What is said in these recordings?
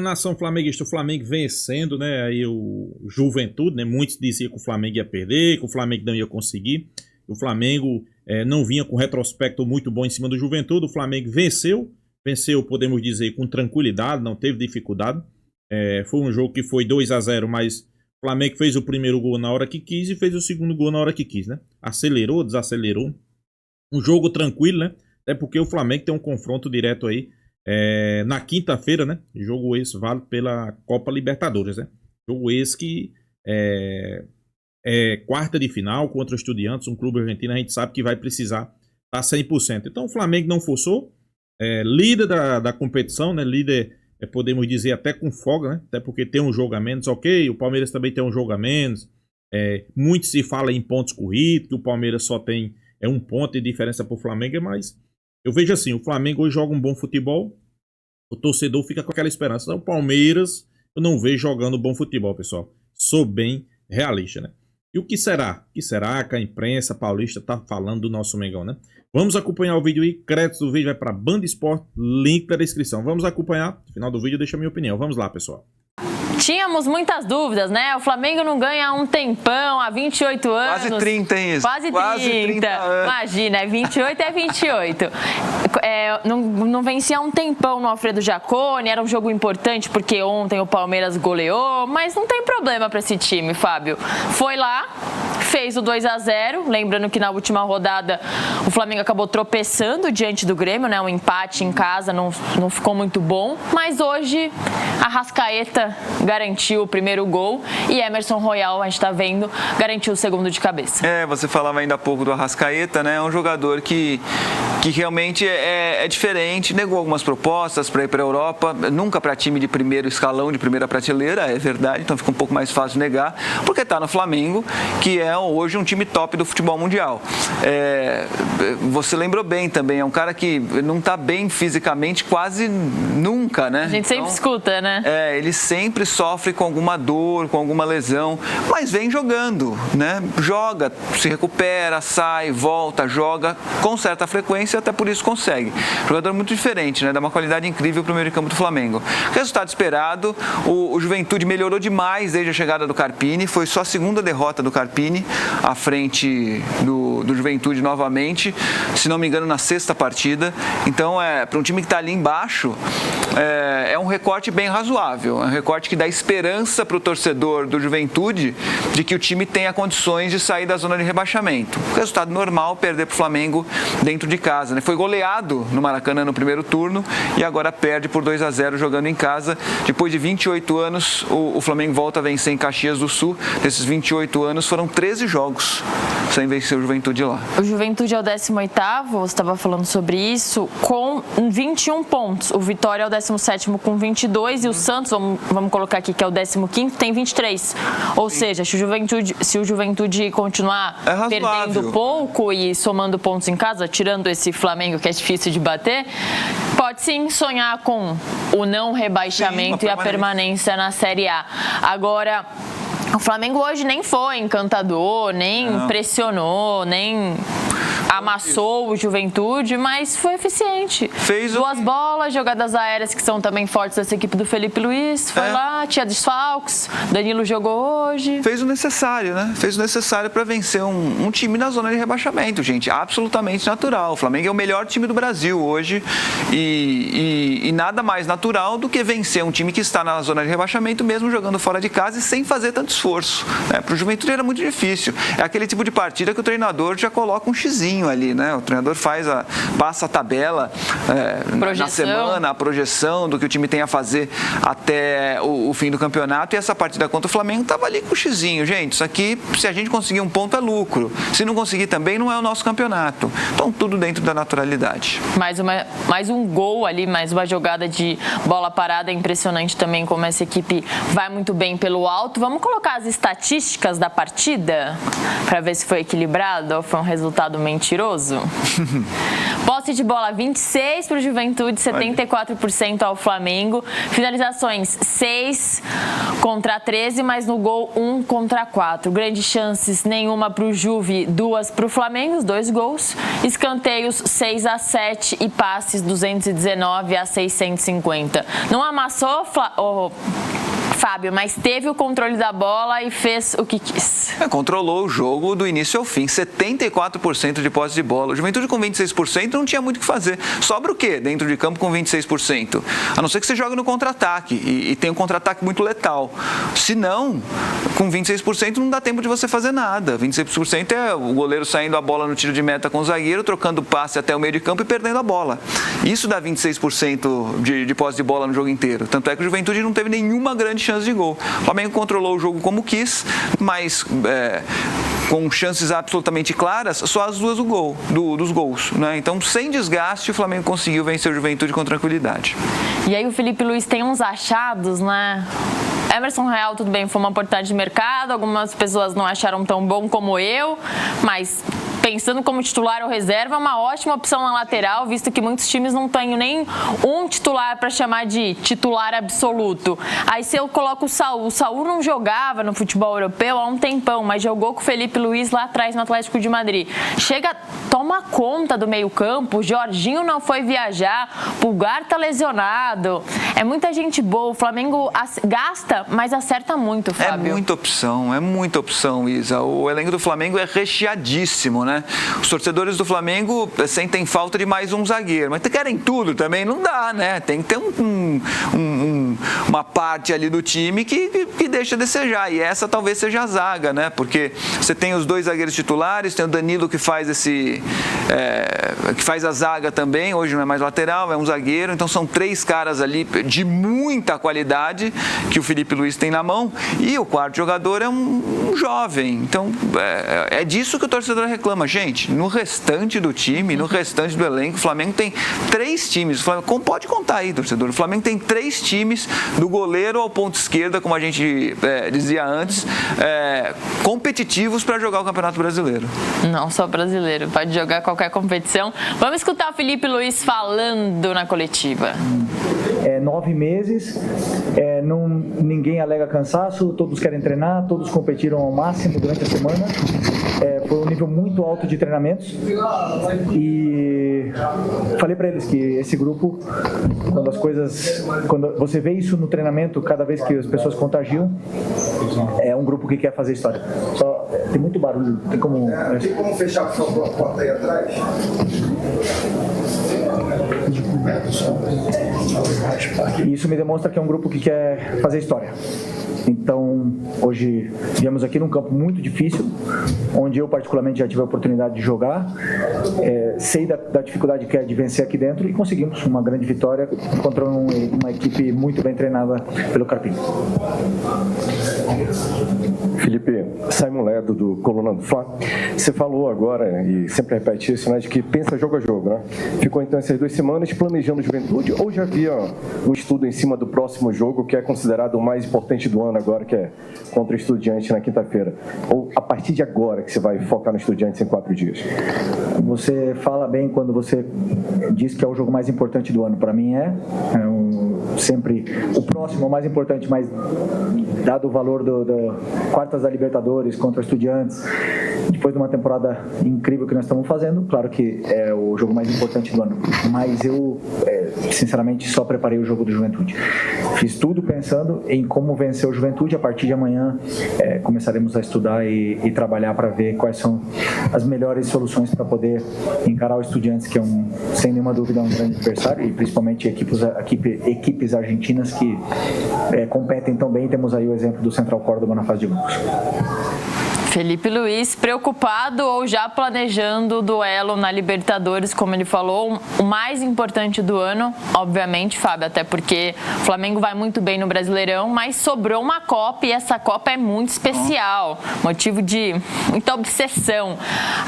Nação flamenguista, o Flamengo vencendo, né, aí o Juventude, né, muitos diziam que o Flamengo ia perder, que o Flamengo não ia conseguir, o Flamengo não vinha com retrospecto muito bom em cima do Juventude, o Flamengo venceu, podemos dizer, com tranquilidade, não teve dificuldade, foi um jogo que foi 2-0, mas o Flamengo fez o primeiro gol na hora que quis e fez o segundo gol na hora que quis, né, acelerou, desacelerou, um jogo tranquilo, né, até porque o Flamengo tem um confronto direto aí, na quinta-feira, né? Jogo esse válido pela Copa Libertadores, né? Jogo esse que é quarta de final contra o Estudiantes, um clube argentino, a gente sabe que vai precisar estar 100%. Então o Flamengo não forçou, líder da competição, né? Líder, podemos dizer, até com folga, né? Até porque tem um jogo a menos, ok, o Palmeiras também tem um jogo a menos, muito se fala em pontos corridos, que o Palmeiras só tem um ponto de diferença para o Flamengo, mas eu vejo assim, o Flamengo hoje joga um bom futebol, o torcedor fica com aquela esperança. O Palmeiras, eu não vejo jogando bom futebol, pessoal. Sou bem realista, né? E o que será? O que será que a imprensa paulista tá falando do nosso Mengão, né? Vamos acompanhar o vídeo aí. Crédito do vídeo vai para Band Esporte, link na descrição. Vamos acompanhar. No final do vídeo deixa a minha opinião. Vamos lá, pessoal. Tínhamos muitas dúvidas, né? O Flamengo não ganha há um tempão, há 28 anos. Quase 30, hein, isso? Quase 30 anos. Imagina, 28 é 28. Não vencia há um tempão no Alfredo Jaconi, era um jogo importante porque ontem o Palmeiras goleou, mas não tem problema para esse time, Fábio. Foi lá, fez o 2-0, lembrando que na última rodada o Flamengo acabou tropeçando diante do Grêmio, né? Um empate em casa não ficou muito bom, mas hoje a Arrascaeta garantiu o primeiro gol e Emerson Royal, a gente tá vendo, garantiu o segundo de cabeça. Você falava ainda há pouco do Arrascaeta, né? É um jogador que realmente é diferente, negou algumas propostas para ir para a Europa, nunca para time de primeiro escalão, de primeira prateleira, é verdade, então fica um pouco mais fácil negar, porque tá no Flamengo, que é hoje um time top do futebol mundial. Você lembrou bem também, é um cara que não tá bem fisicamente quase nunca, né? A gente sempre escuta, né? Ele sempre sofre com alguma dor, com alguma lesão, mas vem jogando, né? Joga, se recupera, sai, volta, joga com certa frequência, até por isso consegue. Jogador muito diferente, né? Dá uma qualidade incrível para o meio de campo do Flamengo. Resultado esperado, o Juventude melhorou demais desde a chegada do Carpini, foi só a segunda derrota do Carpini à frente do Juventude novamente, se não me engano na sexta partida. Então, para um time que está ali embaixo, é um recorte bem razoável, é um recorte que dá esperança para o torcedor do Juventude de que o time tenha condições de sair da zona de rebaixamento. Resultado normal, perder para o Flamengo dentro de casa, né? Foi goleado no Maracanã no primeiro turno e agora perde por 2-0 jogando em casa. Depois de 28 anos, o Flamengo volta a vencer em Caxias do Sul. Nesses 28 anos foram 13 jogos sem vencer o Juventude lá. O Juventude é o 18º, você estava falando sobre isso, com 21 pontos. O Vitória é o 17º com 22 e o Santos, vamos colocar aqui que é o 15º, tem 23. Ou seja, se o Juventude continuar perdendo pouco e somando pontos em casa, tirando esse Flamengo que é difícil de bater, pode sim sonhar com o não rebaixamento e a permanência na Série A. Agora, o Flamengo hoje nem foi encantador, nem pressionou, nem amassou o Juventude, mas foi eficiente. Fez duas bolas, jogadas aéreas que são também fortes dessa equipe do Felipe Luiz. Foi lá, tinha desfalques, Danilo jogou hoje. Fez o necessário, né? Fez o necessário para vencer um time na zona de rebaixamento, gente. Absolutamente natural. O Flamengo é o melhor time do Brasil hoje e nada mais natural do que vencer um time que está na zona de rebaixamento, mesmo jogando fora de casa e sem fazer tanto esforço. Para o Juventude era muito difícil. É aquele tipo de partida que o treinador já coloca um xizinho ali, né? O treinador passa a tabela na semana, a projeção do que o time tem a fazer até o fim do campeonato, e essa partida contra o Flamengo estava ali com o xizinho. Gente, isso aqui, se a gente conseguir um ponto, é lucro. Se não conseguir também, não é o nosso campeonato. Então, tudo dentro da naturalidade. Mais um gol ali, mais uma jogada de bola parada. É impressionante também como essa equipe vai muito bem pelo alto. Vamos colocar as estatísticas da partida para ver se foi equilibrado ou foi um resultado mentiroso. mentiroso? Posse de bola 26 para o Juventude, 74% ao Flamengo. Finalizações 6 contra 13, mas no gol 1 contra 4. Grandes chances nenhuma para o Juve, 2 para o Flamengo, os 2 gols. Escanteios 6-7 e passes 219 a 650. Não amassou, Fábio, mas teve o controle da bola e fez o que quis. Controlou o jogo do início ao fim, 74% de posse de bola. O Juventude com 26% não tinha muito o que fazer. Sobra o quê dentro de campo com 26%? A não ser que você jogue no contra-ataque e tem um contra-ataque muito letal. Se não, com 26% não dá tempo de você fazer nada. 26% é o goleiro saindo a bola no tiro de meta com o zagueiro, trocando passe até o meio de campo e perdendo a bola. Isso dá 26% de posse de bola no jogo inteiro. Tanto é que o Juventude não teve nenhuma grande chance de gol. O Flamengo controlou o jogo como quis, mas com chances absolutamente claras, só as duas dos gols, né? Então, sem desgaste, o Flamengo conseguiu vencer o Juventude com tranquilidade. E aí o Felipe Luiz tem uns achados, né? Emerson Real, tudo bem, foi uma oportunidade de mercado, algumas pessoas não acharam tão bom como eu, mas pensando como titular ou reserva, é uma ótima opção na lateral, visto que muitos times não têm nem um titular para chamar de titular absoluto. Aí se eu coloco o Saúl não jogava no futebol europeu há um tempão, mas jogou com o Felipe Luiz lá atrás no Atlético de Madrid. Chega, toma conta do meio campo, o Jorginho não foi viajar, Pulgar tá lesionado, é muita gente boa, o Flamengo gasta, mas acerta muito, Fábio. É muita opção, Isa. O elenco do Flamengo é recheadíssimo, né? Os torcedores do Flamengo sentem falta de mais um zagueiro, mas querem tudo também, não dá, né? Tem que ter uma parte ali do time que deixa a desejar, e essa talvez seja a zaga, né? Porque você tem os 2 zagueiros titulares, tem o Danilo que faz que faz a zaga também, hoje não é mais lateral, é um zagueiro, então são 3 caras ali de muita qualidade que o Felipe Luiz tem na mão, e o quarto jogador é um jovem, então é disso que o torcedor reclama, gente. No restante do time, no restante do elenco, o Flamengo tem 3 times, o Flamengo, pode contar aí, torcedor, o Flamengo tem 3 times, do goleiro ao ponto esquerda, como a gente dizia antes, competitivos para jogar o Campeonato Brasileiro. Não só brasileiro, pode jogar qualquer competição. Vamos escutar o Felipe Luiz falando na coletiva. 9 meses, ninguém alega cansaço, todos querem treinar, todos competiram ao máximo durante a semana. Foi um nível muito alto de treinamentos e falei para eles que esse grupo, quando você vê isso no treinamento, cada vez que as pessoas contagiam, é um grupo que quer fazer história. Só tem muito barulho, tem como fechar por favor a porta aí atrás? Isso me demonstra que é um grupo que quer fazer história. Então, hoje viemos aqui num campo muito difícil, onde eu particularmente já tive a oportunidade de jogar, sei da dificuldade que é de vencer aqui dentro e conseguimos uma grande vitória contra uma equipe muito bem treinada pelo Carpini. Felipe, Simon Ledo do Coluna do Fla, você falou agora, e sempre repete isso, né, de que pensa jogo a jogo, né? Ficou então essas 2 semanas planejando Juventude ou já havia um estudo em cima do próximo jogo, que é considerado o mais importante do ano agora, que é contra o Estudiantes na quinta-feira? Ou a partir de agora que você vai focar no Estudiantes em 4 dias? Você fala bem quando você diz que é o jogo mais importante do ano. Para mim sempre o próximo é o mais importante, mas dado o valor do quartas da Libertadores contra Estudiantes, depois de uma temporada incrível que nós estamos fazendo, claro que é o jogo mais importante do ano, mas eu sinceramente só preparei o jogo do Juventude. Fiz tudo pensando em como vencer o Juventude. A partir de amanhã começaremos a estudar e trabalhar para ver quais são as melhores soluções para poder encarar o Estudiantes, que é sem nenhuma dúvida um grande adversário, e principalmente equipes argentinas que competem tão bem. Temos aí o exemplo do Central Córdoba na fase de grupos. Felipe Luiz preocupado ou já planejando o duelo na Libertadores, como ele falou, o mais importante do ano, obviamente, Fábio, até porque o Flamengo vai muito bem no Brasileirão, mas sobrou uma Copa e essa Copa é muito especial, motivo de muita obsessão.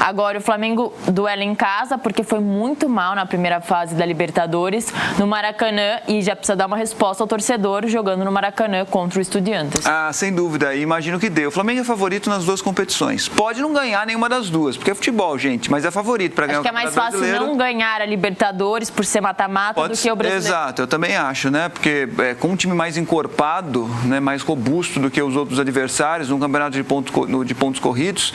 Agora o Flamengo duela em casa porque foi muito mal na primeira fase da Libertadores no Maracanã e já precisa dar uma resposta ao torcedor jogando no Maracanã contra o Estudiantes. Sem dúvida, imagino que deu. O Flamengo é favorito nas 2 competições competições. Pode não ganhar nenhuma das duas, porque é futebol, gente, mas é favorito para ganhar o Campeonato Brasileiro. Acho que é mais fácil não ganhar a Libertadores por ser mata-mata do que o Brasileiro. Exato, eu também acho, né? Porque com um time mais encorpado, né, mais robusto do que os outros adversários, num campeonato de pontos corridos,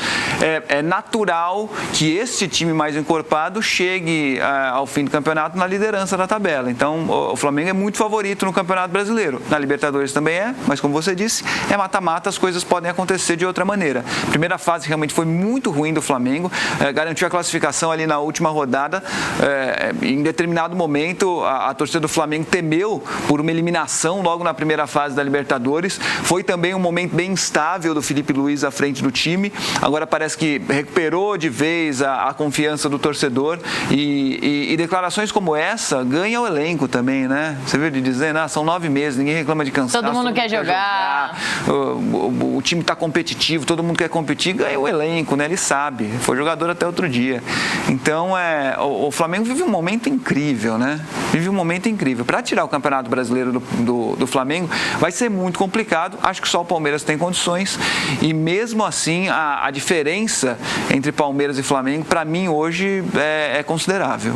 é natural que esse time mais encorpado chegue ao fim do campeonato na liderança da tabela. Então, o Flamengo é muito favorito no Campeonato Brasileiro. Na Libertadores também mas como você disse, é mata-mata, as coisas podem acontecer de outra maneira. A primeira fase realmente foi muito ruim do Flamengo, garantiu a classificação ali na última rodada. Em determinado momento, a torcida do Flamengo temeu por uma eliminação logo na primeira fase da Libertadores. Foi também um momento bem instável do Felipe Luiz à frente do time. Agora parece que recuperou de vez a confiança do torcedor e declarações como essa ganha o elenco também, né? Você viu de dizer, são 9 meses, ninguém reclama de cansaço. Todo mundo quer jogar. O time está competitivo, todo mundo quer competir, ganha o elenco, né? Ele sabe, foi jogador até outro dia. Então, o Flamengo vive um momento incrível, né? Vive um momento incrível. Para tirar o Campeonato Brasileiro do Flamengo vai ser muito complicado. Acho que só o Palmeiras tem condições e mesmo assim a diferença entre Palmeiras e Flamengo, para mim, hoje é considerável.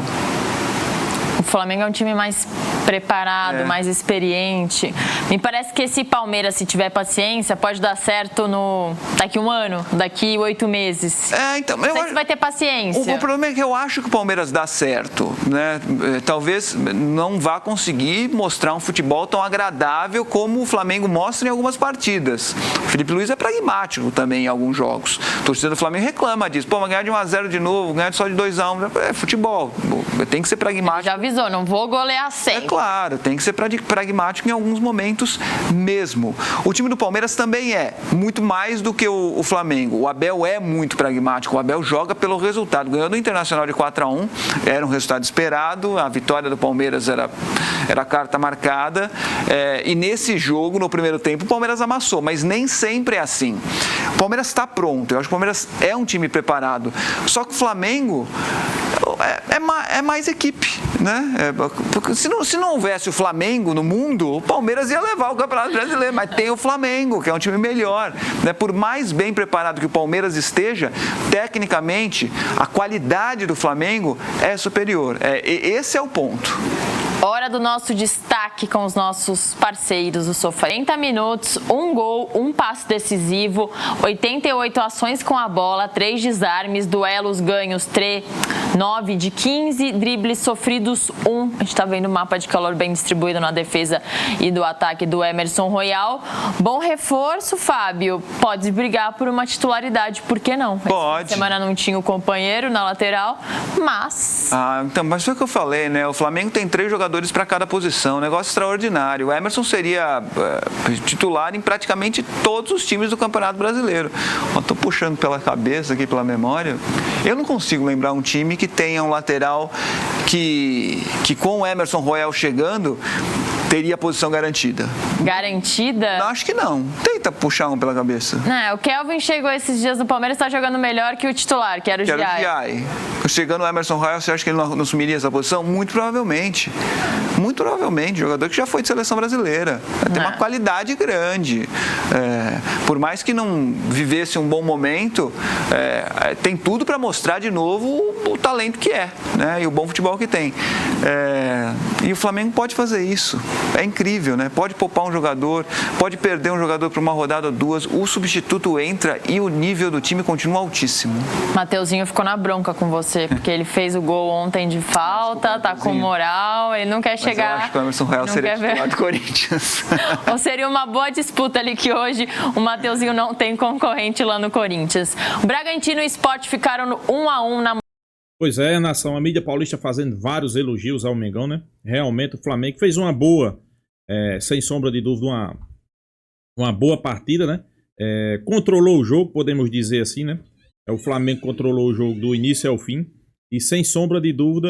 O Flamengo é um time mais preparado, mais experiente. Me parece que esse Palmeiras, se tiver paciência, pode dar certo daqui 1 ano, daqui 8 meses. Então, não sei se vai ter paciência. O problema é que eu acho que o Palmeiras dá certo, né? Talvez não vá conseguir mostrar um futebol tão agradável como o Flamengo mostra em algumas partidas. O Felipe Luiz é pragmático também em alguns jogos. A torcida do Flamengo reclama disso. Mas ganhar de 1-0 de novo, ganhar só de 2-1. É futebol. Tem que ser pragmático. Já avisou, não vou golear sempre. É claro, tem que ser pragmático em alguns momentos mesmo. O time do Palmeiras também é muito mais do que o Flamengo. O Abel é muito pragmático. O Abel joga pelo resultado. Ganhou do Internacional de 4-1, era um resultado esperado. A vitória do Palmeiras era a carta marcada. E nesse jogo, no primeiro tempo, o Palmeiras amassou, mas nem sempre é assim. O Palmeiras está pronto. Eu acho que o Palmeiras é um time preparado. Só que o Flamengo é mais equipe, né? Porque se não houvesse o Flamengo no mundo, o Palmeiras ia levar o Campeonato Brasileiro, mas tem o Flamengo, que é um time melhor, né? Por mais bem preparado que o Palmeiras esteja, tecnicamente, a qualidade do Flamengo é superior. Esse é o ponto. Hora do nosso destaque com os nossos parceiros do Sofá. 40 minutos, 1 gol, 1 passe decisivo, 88 ações com a bola, 3 desarmes, duelos ganhos 9 de 15, dribles sofridos 1. A gente está vendo o mapa de calor bem distribuído na defesa e do ataque do Emerson Royal. Bom reforço, Fábio. Pode brigar por uma titularidade, por que não? Pode. Essa semana não tinha o companheiro na lateral, mas... Mas foi o que eu falei, né? O Flamengo tem 3 jogadores para cada posição, um negócio extraordinário. O Emerson seria titular em praticamente todos os times do Campeonato Brasileiro. Estou puxando pela cabeça aqui, pela memória. Eu não consigo lembrar um time que tenha um lateral que com o Emerson Royal chegando teria a posição garantida. Garantida? Não, acho que não. Tenta puxar um pela cabeça. O Kelvin chegou esses dias no Palmeiras e está jogando melhor que o titular, que era o Giai. Chegando o Emerson Royal, você acha que ele não assumiria essa posição? Muito provavelmente. Muito provavelmente. Jogador que já foi de seleção brasileira. Tem uma qualidade grande. Por mais que não vivesse um bom momento, tem tudo para mostrar de novo o talento que é, né? E o bom futebol que tem. E o Flamengo pode fazer isso. É incrível, né? Pode poupar um jogador, pode perder um jogador para uma rodada ou 2, o substituto entra e o nível do time continua altíssimo. Mateuzinho ficou na bronca com você, porque ele fez o gol ontem de falta, tá com moral, ele não quer chegar... Eu acho que o Emerson Royal seria titular do Corinthians. Ou seria uma boa disputa ali, que hoje o Mateuzinho não tem concorrente lá no Corinthians. O Bragantino e o Sport ficaram no 1-1 na... Pois é, nação, a mídia paulista fazendo vários elogios ao Mengão, né? Realmente o Flamengo fez uma boa, sem sombra de dúvida, uma boa partida, né? Controlou o jogo, podemos dizer assim, né? O Flamengo controlou o jogo do início ao fim e sem sombra de dúvida,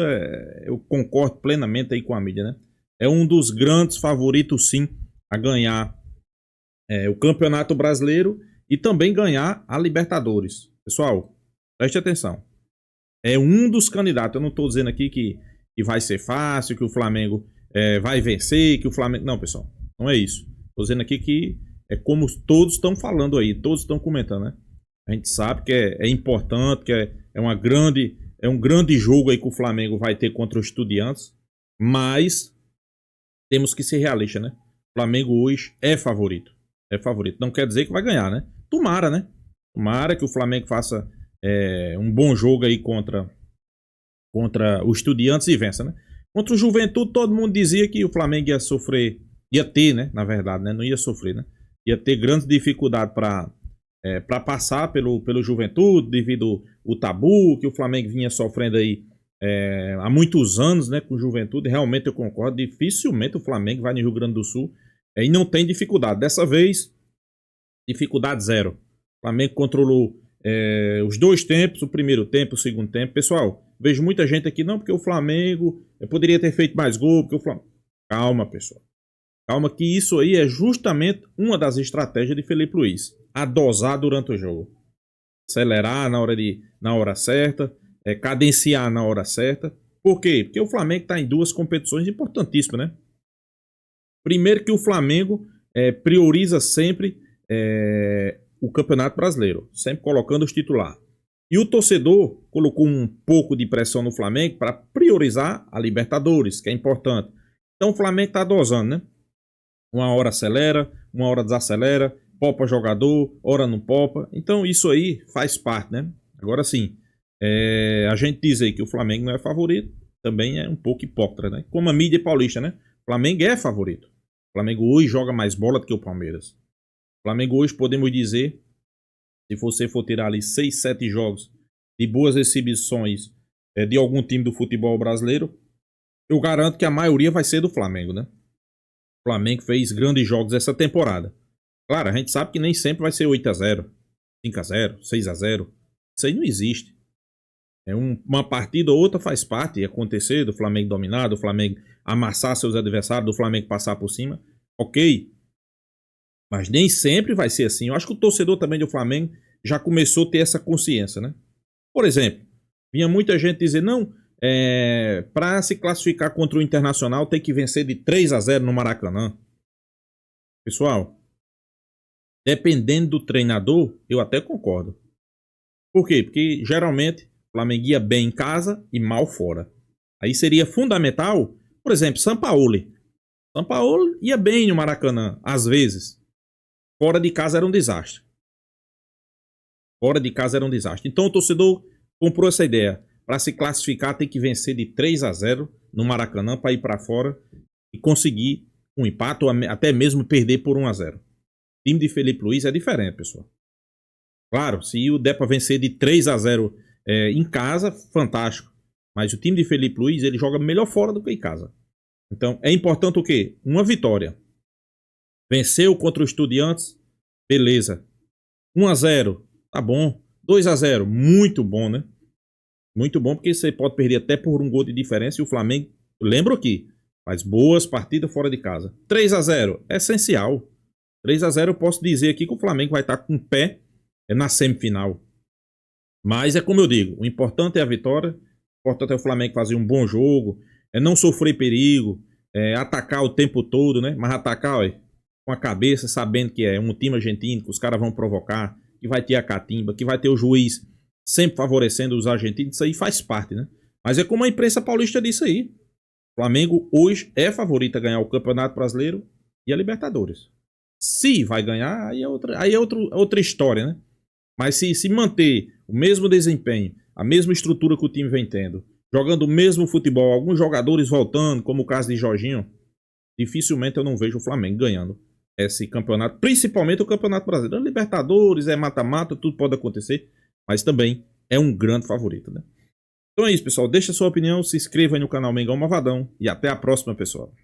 eu concordo plenamente aí com a mídia, né? É um dos grandes favoritos, sim, a ganhar o Campeonato Brasileiro e também ganhar a Libertadores. Pessoal, preste atenção. É um dos candidatos. Eu não estou dizendo aqui que vai ser fácil, que o Flamengo vai vencer, que o Flamengo... Não, pessoal, não é isso. Estou dizendo aqui que é como todos estão falando aí, todos estão comentando, né? A gente sabe que é importante, que é um grande jogo aí que o Flamengo vai ter contra os Estudiantes, mas temos que ser realistas, né? O Flamengo hoje é favorito. É favorito. Não quer dizer que vai ganhar, né? Tomara, né? Tomara que o Flamengo faça um bom jogo aí contra os Estudiantes e vença, né? Contra o Juventude, todo mundo dizia que o Flamengo ia sofrer, ia ter, né? Na verdade, né? Não ia sofrer, né? Ia ter grandes dificuldades para passar pelo Juventude, devido ao tabu que o Flamengo vinha sofrendo aí há muitos anos, né? Com o Juventude. Realmente eu concordo, dificilmente o Flamengo vai no Rio Grande do Sul e não tem dificuldade. Dessa vez, dificuldade zero. O Flamengo controlou os dois tempos, o primeiro tempo, o segundo tempo. Pessoal, vejo muita gente aqui, não, porque o Flamengo poderia ter feito mais gol, porque o Flamengo... Calma, pessoal. Calma que isso aí é justamente uma das estratégias de Felipe Luiz. A dosar durante o jogo. Acelerar na hora certa, cadenciar na hora certa. Por quê? Porque o Flamengo está em duas competições importantíssimas, né? Primeiro que o Flamengo prioriza sempre o Campeonato Brasileiro, sempre colocando os titulares. E o torcedor colocou um pouco de pressão no Flamengo para priorizar a Libertadores, que é importante. Então o Flamengo está dosando, né? Uma hora acelera, uma hora desacelera, popa jogador, hora não popa. Então isso aí faz parte, né? Agora sim, a gente dizer que o Flamengo não é favorito também é um pouco hipócrita, né? Como a mídia paulista, né? O Flamengo é favorito. O Flamengo hoje joga mais bola do que o Palmeiras. O Flamengo hoje, podemos dizer, se você for tirar ali 6, 7 jogos de boas exibições de algum time do futebol brasileiro, eu garanto que a maioria vai ser do Flamengo, né? O Flamengo fez grandes jogos essa temporada. Claro, a gente sabe que nem sempre vai ser 8-0, 5-0, 6-0. Isso aí não existe. Uma partida ou outra faz parte acontecer do Flamengo dominar, do Flamengo amassar seus adversários, do Flamengo passar por cima. Ok. Mas nem sempre vai ser assim. Eu acho que o torcedor também do Flamengo já começou a ter essa consciência, né? Por exemplo, vinha muita gente dizer, não, para se classificar contra o Internacional tem que vencer de 3-0 no Maracanã. Pessoal, dependendo do treinador, eu até concordo. Por quê? Porque geralmente o Flamengo ia bem em casa e mal fora. Aí seria fundamental, por exemplo, Sampaoli. Sampaoli ia bem no Maracanã, às vezes. Fora de casa era um desastre. Fora de casa era um desastre. Então o torcedor comprou essa ideia. Para se classificar tem que vencer de 3-0 no Maracanã para ir para fora e conseguir um empate ou até mesmo perder por 1-0. O time de Felipe Luiz é diferente, pessoal. Claro, se o der para vencer de 3-0 em casa, fantástico. Mas o time de Felipe Luiz, ele joga melhor fora do que em casa. Então, é importante o quê? Uma vitória. Venceu contra os Estudiantes, beleza. 1-0, tá bom. 2-0, muito bom, né? Muito bom, porque você pode perder até por um gol de diferença. E o Flamengo, lembro aqui, faz boas partidas fora de casa. 3-0, é essencial. 3-0 eu posso dizer aqui que o Flamengo vai estar com o pé na semifinal. Mas é como eu digo, o importante é a vitória. O importante é o Flamengo fazer um bom jogo, não sofrer perigo, atacar o tempo todo, né? Mas atacar, com a cabeça, sabendo que é um time argentino, que os caras vão provocar, que vai ter a catimba, que vai ter o juiz sempre favorecendo os argentinos. Isso aí faz parte, né? Mas é como a imprensa paulista disse aí. O Flamengo hoje é favorito a ganhar o Campeonato Brasileiro e a Libertadores. Se vai ganhar, aí é outra história, né? Mas se manter o mesmo desempenho, a mesma estrutura que o time vem tendo, jogando o mesmo futebol, alguns jogadores voltando, como o caso de Jorginho, dificilmente eu não vejo o Flamengo ganhando esse campeonato, principalmente o Campeonato Brasileiro. Libertadores, mata-mata, tudo pode acontecer, mas também é um grande favorito, né? Então é isso, pessoal. Deixa a sua opinião, se inscreva aí no canal Mengão Malvadão e até a próxima, pessoal.